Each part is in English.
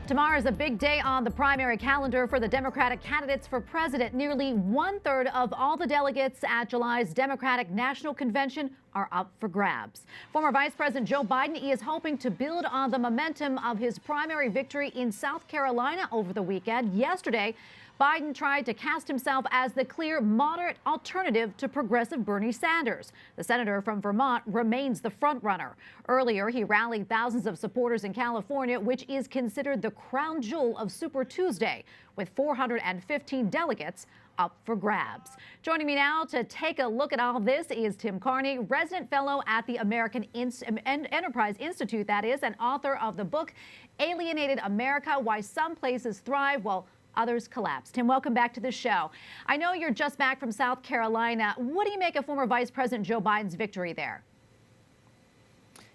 Tomorrow is a big day on the primary calendar for the Democratic candidates for president. Nearly 1/3 of all the delegates at July's Democratic National Convention are up for grabs. Former Vice President Joe Biden is hoping to build on the momentum of his primary victory in South Carolina over the weekend. Yesterday, Biden tried to cast himself as the clear moderate alternative to progressive Bernie Sanders. The senator from Vermont remains the frontrunner. Earlier, he rallied thousands of supporters in California, which is considered the crown jewel of Super Tuesday, with 415 delegates up for grabs. Joining me now to take a look at all of this is Tim Carney, resident fellow at the American Enterprise Institute, that is, and author of the book Alienated America: Why Some Places Thrive While Others Collapse. Tim, welcome back to the show. I know you're just back from South Carolina. What do you make of former Vice President Joe Biden's victory there?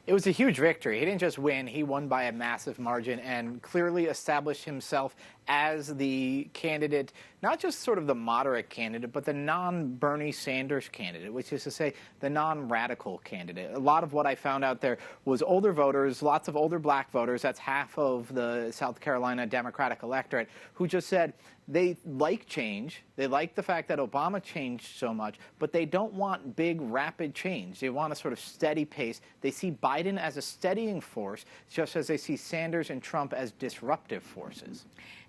It was a huge victory. He didn't just win, he won by a massive margin and clearly established himself as the candidate, not just sort of the moderate candidate, but the non-Bernie Sanders candidate, which is to say the non-radical candidate. A lot of what I found out there was older voters, lots of older black voters, that's half of the South Carolina Democratic electorate, who just said they like change. They like the fact that Obama changed so much, but they don't want big, rapid change. They want a sort of steady pace. They see Biden as a steadying force, just as they see Sanders and Trump as disruptive forces.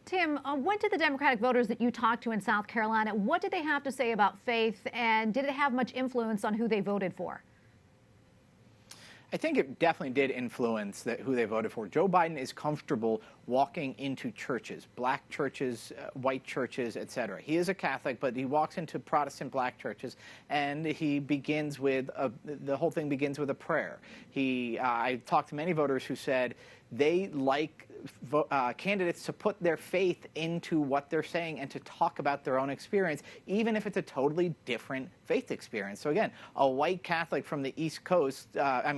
Tim, what did the Democratic voters that you talked to in South Carolina, what did they have to say about faith, and did it have much influence on who they voted for? I think it definitely did influence who they voted for. Joe Biden is comfortable walking into churches, black churches, white churches, etc. He is a Catholic, but he walks into Protestant black churches, and he begins with the whole thing begins with a prayer. I talked to many voters who said they like candidates to put their faith into what they're saying and to talk about their own experience, even if it's a totally different faith experience. So again, a white Catholic from the East Coast,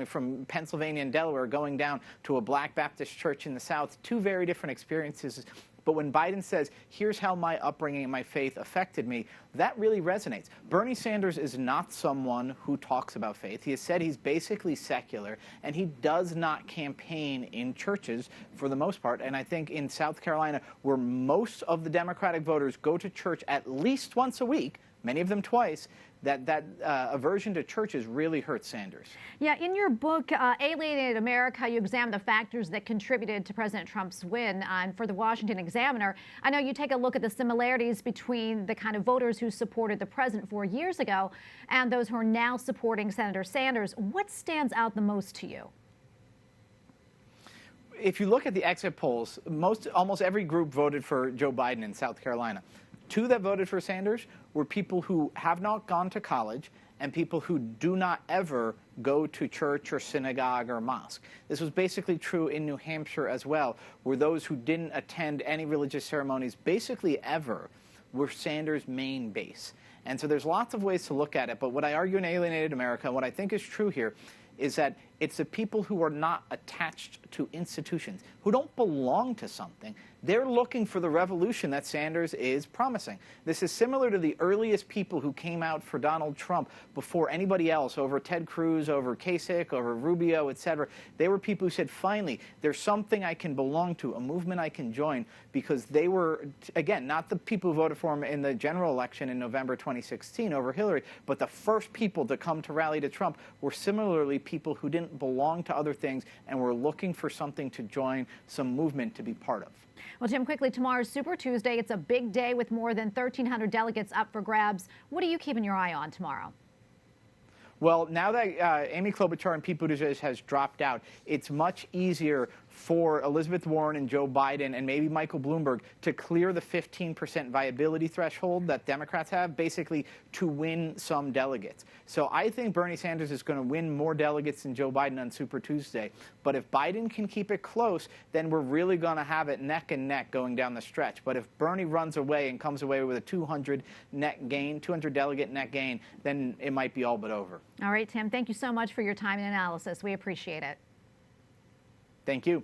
from Pennsylvania and Delaware, going down to a black Baptist church in the South, two very different experiences. But when Biden says, here's how my upbringing and my faith affected me, that really resonates. Bernie Sanders is not someone who talks about faith. He has said he's basically secular, and he does not campaign in churches for the most part. And I think in South Carolina, where most of the Democratic voters go to church at least once a week, many of them twice, that aversion to churches really hurts Sanders. Yeah, in your book, Alienated America, you examine the factors that contributed to President Trump's win. And for the Washington Examiner, I know you take a look at the similarities between the kind of voters who supported the president 4 years ago and those who are now supporting Senator Sanders. What stands out the most to you? If you look at the exit polls, almost every group voted for Joe Biden in South Carolina. Two that voted for Sanders were people who have not gone to college and people who do not ever go to church or synagogue or mosque. This was basically true in New Hampshire as well, where those who didn't attend any religious ceremonies basically ever were Sanders' main base. And so there's lots of ways to look at it, but what I argue in Alienated America, what I think is true here, is that it's the people who are not attached to institutions, who don't belong to something. They're looking for the revolution that Sanders is promising. This is similar to the earliest people who came out for Donald Trump before anybody else, over Ted Cruz, over Kasich, over Rubio, etc. They were people who said, finally, there's something I can belong to, a movement I can join, because they were, again, not the people who voted for him in the general election in November 2016 over Hillary, but the first people to come to rally to Trump were similarly people who didn't belong to other things and were looking for something to join, some movement to be part of. Well, Tim, quickly, tomorrow's Super Tuesday. It's a big day with more than 1,300 delegates up for grabs. What are you keeping your eye on tomorrow? Well, now that Amy Klobuchar and Pete Buttigieg has dropped out, it's much easier for Elizabeth Warren and Joe Biden and maybe Michael Bloomberg to clear the 15% viability threshold that Democrats have, basically to win some delegates. So I think Bernie Sanders is going to win more delegates than Joe Biden on Super Tuesday. But if Biden can keep it close, then we're really going to have it neck and neck going down the stretch. But if Bernie runs away and comes away with a 200 delegate net gain, then it might be all but over. All right, Tim, thank you so much for your time and analysis. We appreciate it. Thank you.